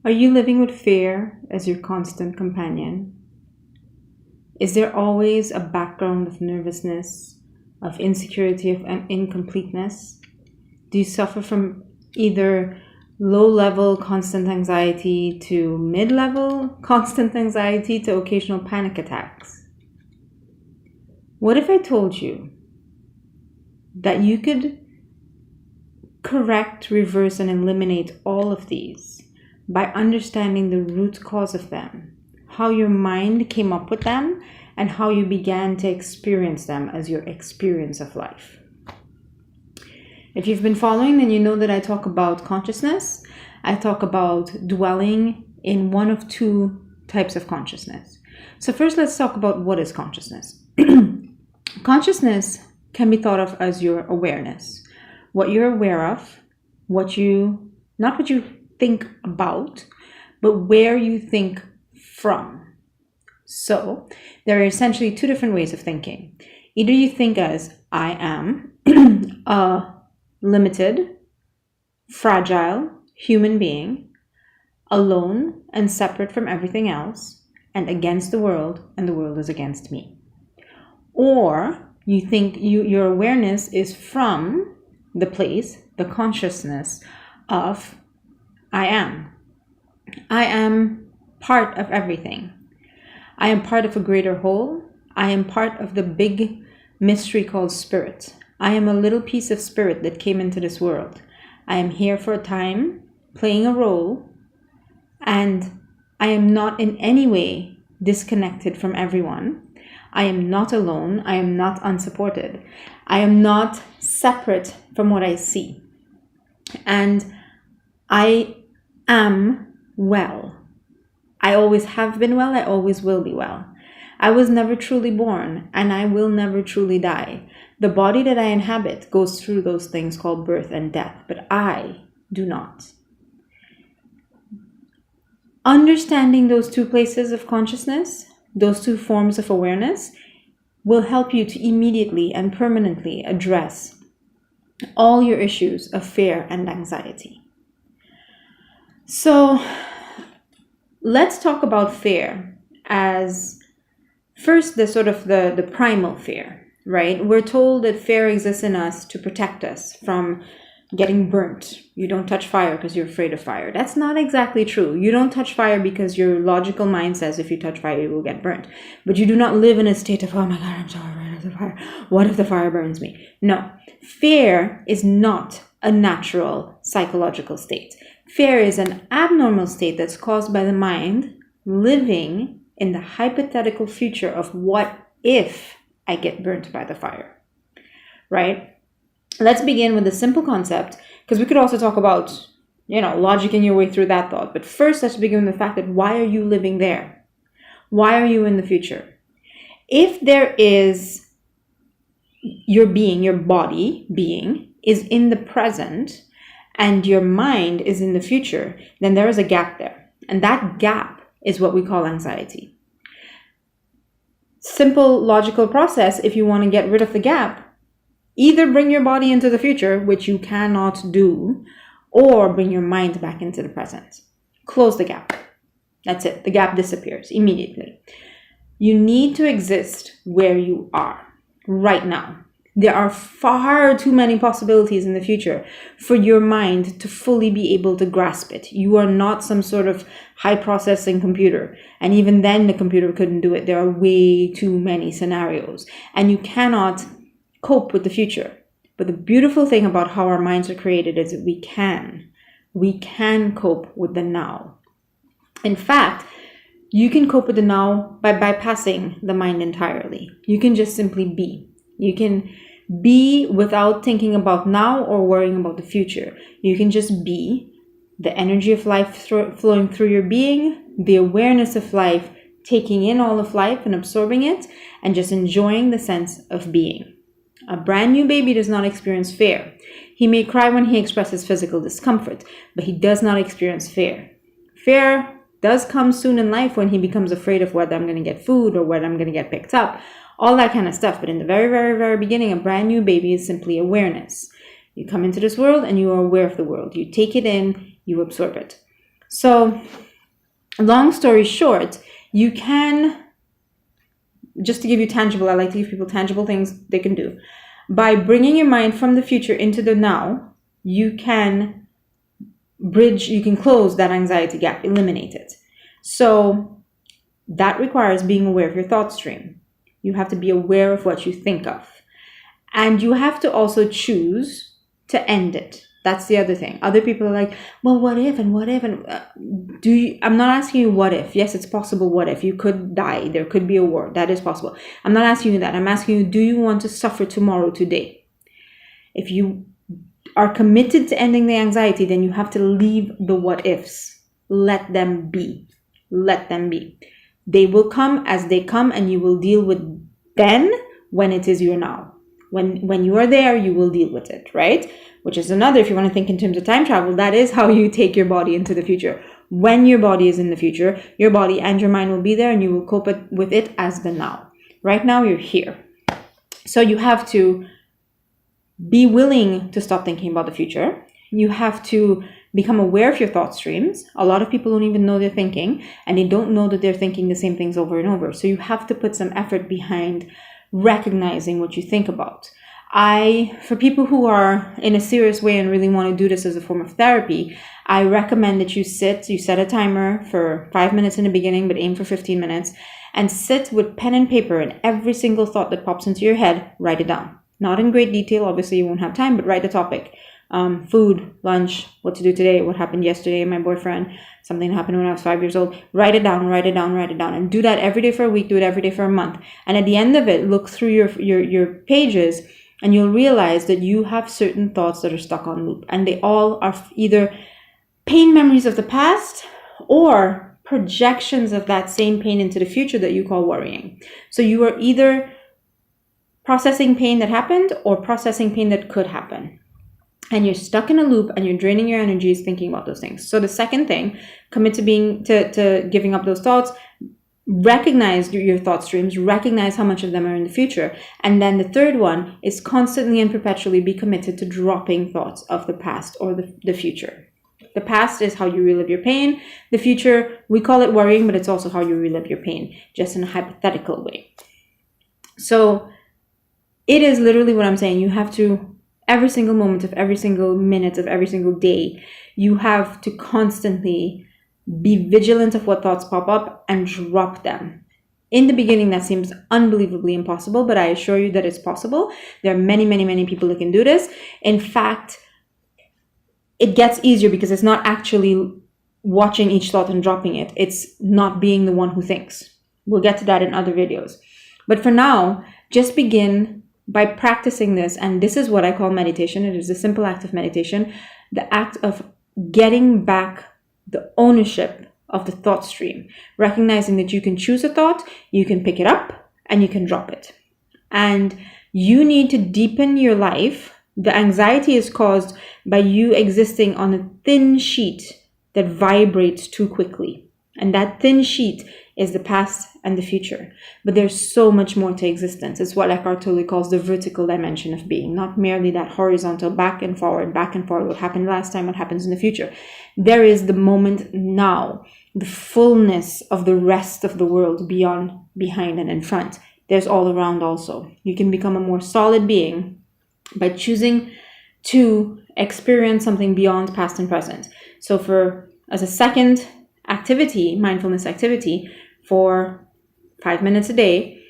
Are you living with fear as your constant companion? Is there always a background of nervousness, of insecurity, of incompleteness? Do you suffer from either low-level constant anxiety to mid-level constant anxiety to occasional panic attacks? What if I told you that you could correct, reverse, and eliminate all of these by understanding the root cause of them, how your mind came up with them, and how you began to experience them as your experience of life? If you've been following, then you know that I talk about consciousness. I talk about dwelling in one of two types of consciousness. So first, let's talk about what is consciousness. Consciousness can be thought of as your awareness, what you're aware of, not what you think about, but where you think from. So there are essentially two different ways of thinking. Either you think as I am a limited, fragile human being, alone and separate from everything else, and against the world, and the world is against me. Or you think your awareness is from the place, the consciousness of I am. I am part of everything. I am part of a greater whole. I am part of the big mystery called spirit. I am a little piece of spirit that came into this world. I am here for a time, playing a role, and I am not in any way disconnected from everyone. I am not alone. I am not unsupported. I am not separate from what I see. And I am well. I always have been well. I always will be well. I was never truly born, and I will never truly die. The body that I inhabit goes through those things called birth and death, but I do not. Understanding those two places of consciousness, those two forms of awareness, will help you to immediately and permanently address all your issues of fear and anxiety. So let's talk about fear as first the primal fear, right? We're told that fear exists in us to protect us from getting burnt. You don't touch fire because you're afraid of fire. That's not exactly true. You don't touch fire because your logical mind says if you touch fire, you will get burnt. But you do not live in a state of, oh my God, I'm so afraid of the fire. What if the fire burns me? No. Fear is not a natural psychological state. Fear is an abnormal state that's caused by the mind living in the hypothetical future of what if I get burnt by the fire, right? Let's begin with a simple concept, because we could also talk about, logicking your way through that thought. But first, let's begin with the fact that why are you living there? Why are you in the future? If there is your being, your body being is in the present and your mind is in the future, then there is a gap there. And that gap is what we call anxiety. Simple logical process, if you want to get rid of the gap, either bring your body into the future, which you cannot do, or bring your mind back into the present. Close the gap. That's it. The gap disappears immediately. You need to exist where you are right now. There are far too many possibilities in the future for your mind to fully be able to grasp it. You are not some sort of high processing computer. And even then, the computer couldn't do it. There are way too many scenarios. And you cannot cope with the future. But the beautiful thing about how our minds are created is that we can cope with the now. In fact, you can cope with the now by bypassing the mind entirely. You can just simply be. You can be without thinking about now or worrying about the future. You can just be. The energy of life flowing through your being, the awareness of life, taking in all of life and absorbing it, and just enjoying the sense of being. A brand new baby does not experience fear. He may cry when he expresses physical discomfort, but he does not experience fear. Fear does come soon in life when he becomes afraid of whether I'm going to get food or whether I'm going to get picked up, all that kind of stuff. But in the very, very, very beginning, a brand new baby is simply awareness. You come into this world and you are aware of the world. You take it in, you absorb it. So long story short, you can, just to give you tangible, I like to give people tangible things they can do. By bringing your mind from the future into the now, you can close that anxiety gap, eliminate it. So that requires being aware of your thought stream. You have to be aware of what you think of. And you have to also choose to end it. That's the other thing. Other people are like, well, what if and what if? And I'm not asking you what if. Yes, it's possible what if. You could die. There could be a war. That is possible. I'm not asking you that. I'm asking you, do you want to suffer tomorrow, today? If you are committed to ending the anxiety, then you have to leave the what ifs. Let them be. Let them be. They will come as they come, and you will deal with then when it is your now. When you are there, you will deal with it, right? Which is another, if you want to think in terms of time travel, that is how you take your body into the future. When your body is in the future, your body and your mind will be there, and you will cope with it as the now. Right now, you're here. So you have to be willing to stop thinking about the future. You have to become aware of your thought streams. A lot of people don't even know they're thinking, and they don't know that they're thinking the same things over and over. So you have to put some effort behind recognizing what you think about. For people who are in a serious way and really want to do this as a form of therapy, I recommend that you set a timer for 5 minutes in the beginning, but aim for 15 minutes, and sit with pen and paper, and every single thought that pops into your head, write it down. Not in great detail, obviously you won't have time, but write the topic. Food, lunch, what to do today, what happened yesterday, my boyfriend, something that happened when I was 5 years old. Write it down, and do that every day for a week, do it every day for a month. And at the end of it, look through your pages, and you'll realize that you have certain thoughts that are stuck on loop, and they all are either pain memories of the past or projections of that same pain into the future that you call worrying. So you are either processing pain that happened or processing pain that could happen. And you're stuck in a loop, and you're draining your energies thinking about those things. So the second thing, commit to giving up those thoughts. Recognize your thought streams. Recognize how much of them are in the future. And then the third one is constantly and perpetually be committed to dropping thoughts of the past or the future. The past is how you relive your pain. The future, we call it worrying, but it's also how you relive your pain, just in a hypothetical way. So it is literally what I'm saying. You have to, every single moment of every single minute of every single day, you have to constantly be vigilant of what thoughts pop up and drop them. In the beginning, that seems unbelievably impossible, but I assure you that it's possible. There are many, many, many people who can do this. In fact, it gets easier because it's not actually watching each thought and dropping it. It's not being the one who thinks. We'll get to that in other videos. But for now, just begin by practicing this, and this is what I call meditation. It is a simple act of meditation, the act of getting back the ownership of the thought stream, recognizing that you can choose a thought, you can pick it up, and you can drop it. And you need to deepen your life. The anxiety is caused by you existing on a thin sheet that vibrates too quickly. And that thin sheet is the past and the future. But there's so much more to existence. It's what Eckhart Tolle calls the vertical dimension of being, not merely that horizontal back and forward, what happened last time, what happens in the future. There is the moment now, the fullness of the rest of the world beyond, behind, and in front. There's all around also. You can become a more solid being by choosing to experience something beyond past and present. So as a second activity, mindfulness activity, for 5 minutes a day,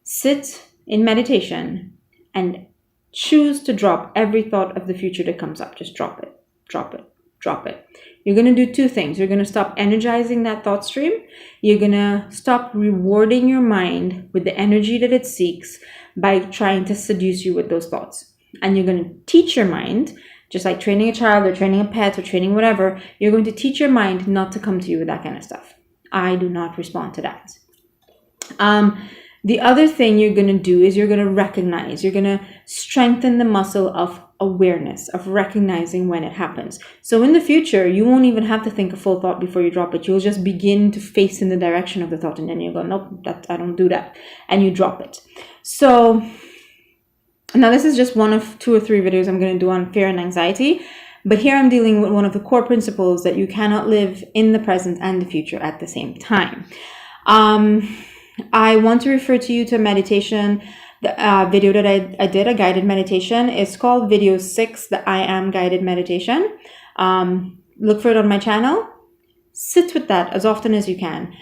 sit in meditation and choose to drop every thought of the future that comes up. Just drop it, drop it, drop it. You're going to do two things. You're going to stop energizing that thought stream. You're going to stop rewarding your mind with the energy that it seeks by trying to seduce you with those thoughts. And you're going to teach your mind, just like training a child or training a pet or training whatever, you're going to teach your mind not to come to you with that kind of stuff. I do not respond to that. The other thing you're going to do is you're going to recognize, you're going to strengthen the muscle of awareness, of recognizing when it happens. So in the future, you won't even have to think a full thought before you drop it. You'll just begin to face in the direction of the thought, and then you go, nope, I don't do that. And you drop it. So now this is just one of 2 or 3 videos I'm going to do on fear and anxiety. But here I'm dealing with one of the core principles that you cannot live in the present and the future at the same time. I want to refer to you to a meditation, the video that I did, a guided meditation. It's called video 6, the I Am guided meditation. Look for it on my channel. Sit with that as often as you can.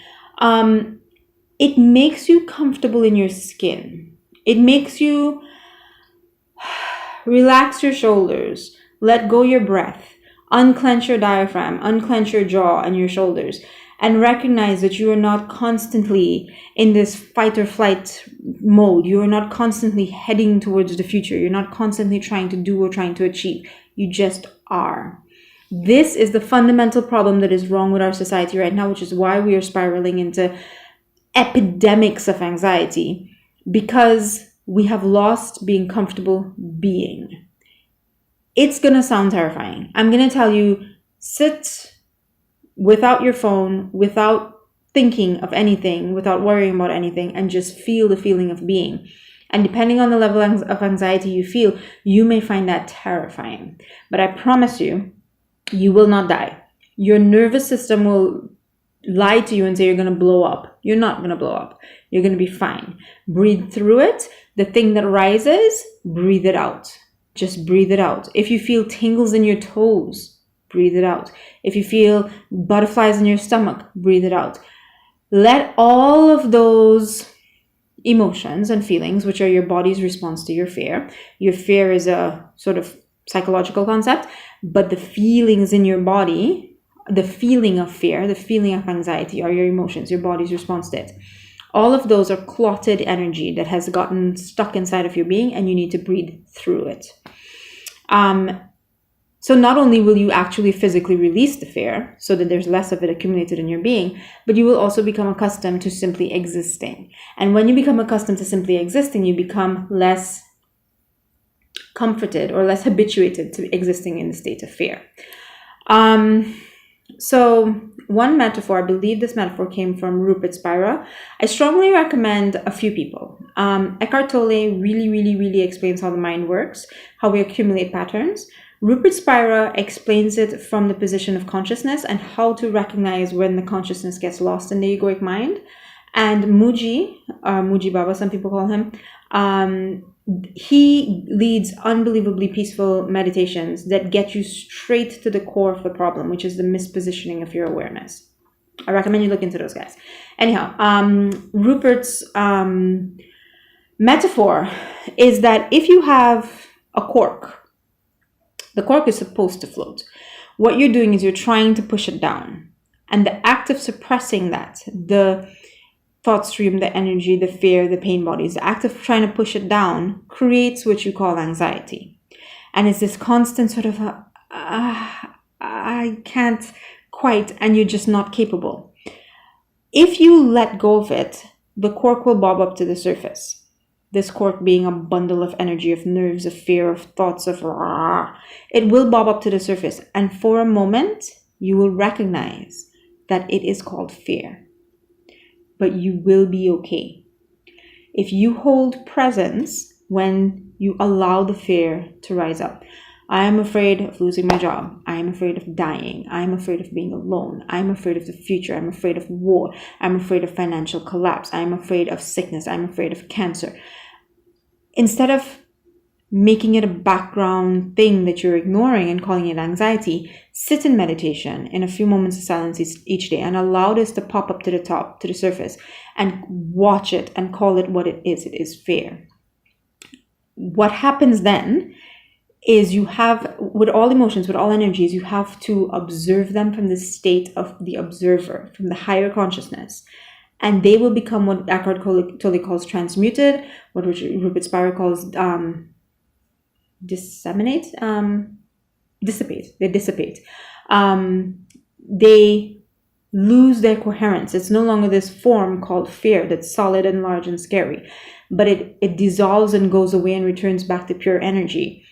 It makes you comfortable in your skin. It makes you relax your shoulders, let go your breath, unclench your diaphragm, unclench your jaw and your shoulders, and recognize that you are not constantly in this fight or flight mode. You are not constantly heading towards the future. You're not constantly trying to do or trying to achieve. You just are. This is the fundamental problem that is wrong with our society right now, which is why we are spiraling into epidemics of anxiety, because we have lost being comfortable being. It's going to sound terrifying. I'm going to tell you, sit without your phone, without thinking of anything, without worrying about anything, and just feel the feeling of being. And depending on the level of anxiety you feel, you may find that terrifying. But I promise you, you will not die. Your nervous system will lie to you and say you're going to blow up. You're not going to blow up. You're going to be fine. Breathe through it. The thing that rises, breathe it out. Just breathe it out. If you feel tingles in your toes, breathe it out. If you feel butterflies in your stomach, breathe it out. Let all of those emotions and feelings, which are your body's response to your fear. Your fear is a sort of psychological concept, but the feelings in your body, the feeling of fear, the feeling of anxiety are your emotions, your body's response to it. All of those are clotted energy that has gotten stuck inside of your being, and you need to breathe through it. So not only will you actually physically release the fear so that there's less of it accumulated in your being, but you will also become accustomed to simply existing. And when you become accustomed to simply existing, you become less comforted or less habituated to existing in the state of fear. So one metaphor, I believe this metaphor came from Rupert Spira. I strongly recommend a few people. Eckhart Tolle really explains how the mind works, how we accumulate patterns. Rupert Spira explains it from the position of consciousness and how to recognize when the consciousness gets lost in the egoic mind. And Muji Baba, some people call him, he leads unbelievably peaceful meditations that get you straight to the core of the problem, which is the mispositioning of your awareness. I recommend you look into those guys. Anyhow, Rupert's metaphor is that if you have a cork, the cork is supposed to float. What you're doing is you're trying to push it down. And the act of suppressing that, the thought stream, the energy, the fear, the pain bodies, the act of trying to push it down creates what you call anxiety. And it's this constant sort of, I can't quite, and you're just not capable. If you let go of it, the cork will bob up to the surface. This cork being a bundle of energy, of nerves, of fear, of thoughts, of it will bob up to the surface. And for a moment, you will recognize that it is called fear. But you will be okay. If you hold presence when you allow the fear to rise up. I am afraid of losing my job. I am afraid of dying. I am afraid of being alone. I am afraid of the future. I'm afraid of war. I'm afraid of financial collapse. I'm afraid of sickness. I'm afraid of cancer. Instead of making it a background thing that you're ignoring and calling it anxiety, sit in meditation in a few moments of silence each day and allow this to pop up to the top, to the surface, and watch it and call it what it is. It is fear. What happens then is you have, with all emotions, with all energies, you have to observe them from the state of the observer, from the higher consciousness. And they will become what Eckhart Tolle calls transmuted, what Rupert Spira calls dissipate. They dissipate. They lose their coherence. It's no longer this form called fear that's solid and large and scary, but it dissolves and goes away and returns back to pure energy.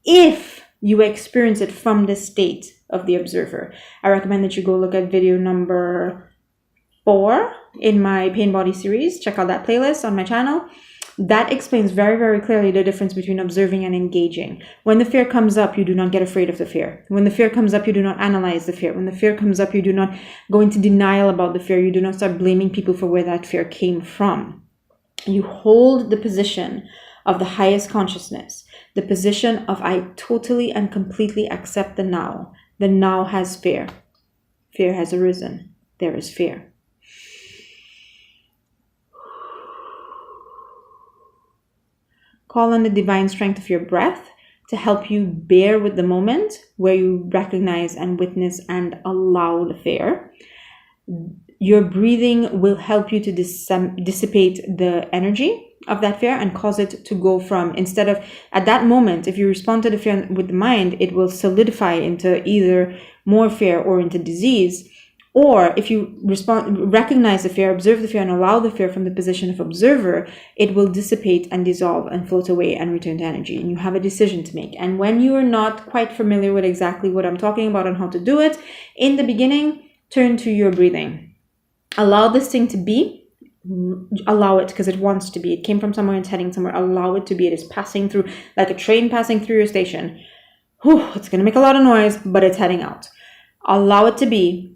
If you experience it from the state of the observer, I recommend that you go look at video number 4 in my Pain Body series. Check out that playlist on my channel. That explains very, very clearly the difference between observing and engaging. When the fear comes up, you do not get afraid of the fear. When the fear comes up, you do not analyze the fear. When the fear comes up, you do not go into denial about the fear. You do not start blaming people for where that fear came from. You hold the position of the highest consciousness, the position of I totally and completely accept the now. The now has fear. Fear has arisen. There is fear. Call on the divine strength of your breath to help you bear with the moment where you recognize and witness and allow the fear. Your breathing will help you to dissipate the energy of that fear and cause it to go from, instead of, at that moment, if you respond to the fear with the mind, it will solidify into either more fear or into disease. Or if you recognize the fear, observe the fear, and allow the fear from the position of observer, it will dissipate and dissolve and float away and return to energy. And you have a decision to make. And when you are not quite familiar with exactly what I'm talking about and how to do it, in the beginning, turn to your breathing. Allow this thing to be. Allow it because it wants to be. It came from somewhere and it's heading somewhere. Allow it to be. It is passing through, like a train passing through your station. Whew, it's going to make a lot of noise, but it's heading out. Allow it to be.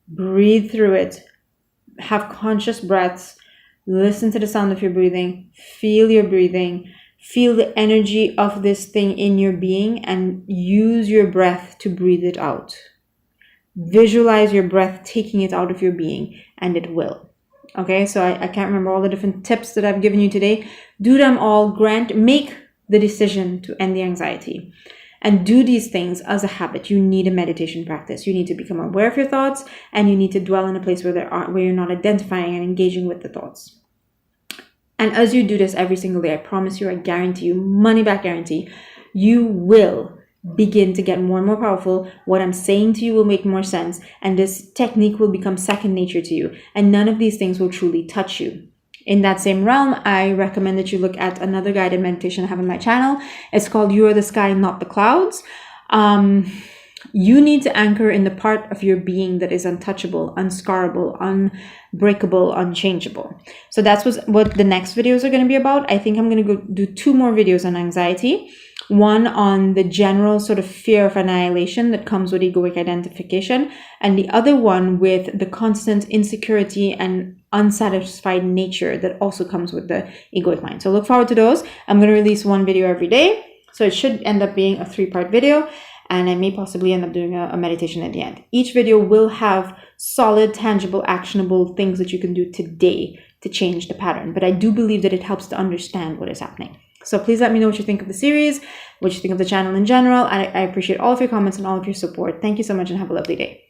Breathe through it. Have conscious breaths. Listen to the sound of your breathing. Feel your breathing. Feel the energy of this thing in your being and use your breath to breathe it out. Visualize your breath taking it out of your being, and it will. Okay, so I can't remember all the different tips that I've given you today. Do them all. Make the decision to end the anxiety. And do these things as a habit. You need a meditation practice. You need to become aware of your thoughts, and you need to dwell in a place where you're not identifying and engaging with the thoughts. And as you do this every single day, I promise you, I guarantee you, money back guarantee, you will begin to get more and more powerful. What I'm saying to you will make more sense, and this technique will become second nature to you, and none of these things will truly touch you. In that same realm, I recommend that you look at another guided meditation I have on my channel. It's called You Are the Sky, Not the Clouds. You need to anchor in the part of your being that is untouchable, unscarable, unbreakable, unchangeable. So that's what the next videos are going to be about. I think I'm going to go do 2 more videos on anxiety. One on the general sort of fear of annihilation that comes with egoic identification, and the other one with the constant insecurity and unsatisfied nature that also comes with the egoic mind. So look forward to those. I'm going to release 1 video every day, so it should end up being a 3-part video, and I may possibly end up doing a meditation at the end. Each video will have solid, tangible, actionable things that you can do today to change the pattern, but I do believe that it helps to understand what is happening. So please let me know what you think of the series, what you think of the channel in general. I appreciate all of your comments and all of your support. Thank you so much and have a lovely day.